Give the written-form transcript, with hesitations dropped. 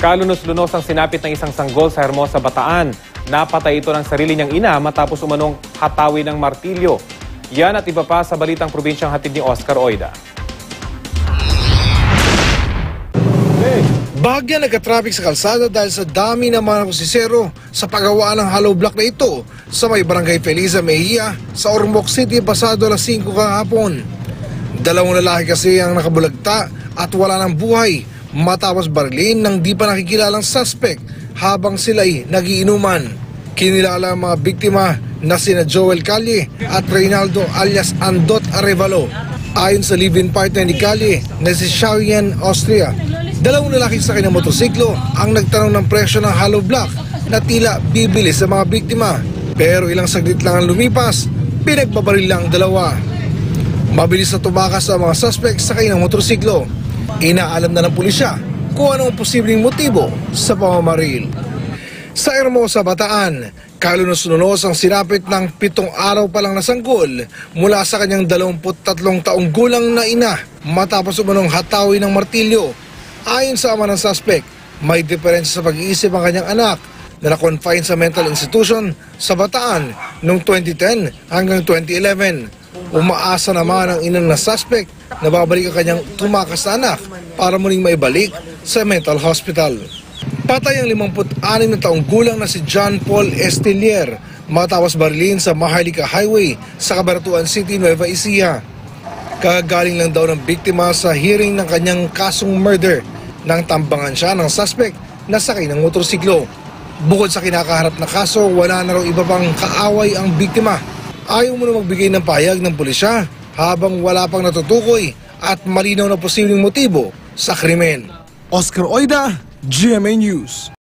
Kalunos-lunos ang sinapit ng isang sanggol sa Hermosa, Bataan. Napatay ito ng sarili niyang ina matapos umanong hatawin ng martilyo. Yan at iba pa sa balitang probinsyang hatid ni Oscar Oida. Bahagya nagka-traffic sa kalsada dahil sa dami ng mga kusisero sa paggawa ng hollow block na ito sa may barangay Feliza, Mejia sa Ormoc City pasado alas 5 kahapon. Dalawang lalaki kasi ang nakabulagta at wala ng buhay matapos barilin ng di pa nakikilalang suspect habang sila'y nagiinuman. Kinilala ang mga biktima na sina Joel Calle at Reynaldo alias Andot Arevalo. Ayon sa live-in partner ni Calle na si Xiaoyan Austria, dalawang lalaki sa kanyang motosiklo ang nagtanong ng presyo ng hollow block na tila bibili sa mga biktima. Pero ilang saglit lang ang lumipas, pinagbabaril lang ang dalawa. Mabilis na tumakas ang mga suspect sa kanyang motorsiklo. Inaalam na ng pulisya kung anong posibleng motibo sa pamamaril. Sa Hermosa, Bataan, kalunos-lunos ang sinapit ng 7 araw pa lang na sanggol mula sa kanyang 23 taong gulang na ina matapos umanong hatawi ng martilyo. Ayon sa ama ng suspect, may diferensya sa pag-iisip ang kanyang anak na na-confine sa mental institution sa Bataan noong 2010 hanggang 2011. Umaasa naman ang inang na suspect na babalik ang kanyang tumakas na anak para muling maibalik sa mental hospital. Patay ang 56 na taong gulang na si John Paul Estelier matapos barilin sa Maharlika Highway sa Cabaratuan City, Nueva Ecija. Kagagaling lang daw ng biktima sa hearing ng kanyang kasong murder nang tambangan siya ng suspect na sakay ng motorsiklo. Bukod sa kinakaharap na kaso, wala na raw iba pang kaaway ang biktima. Ayaw mo na magbigay ng pahayag ng pulisya habang wala pang natutukoy at malinaw na posibleng motibo sa krimen. Oscar Oida, GMA News.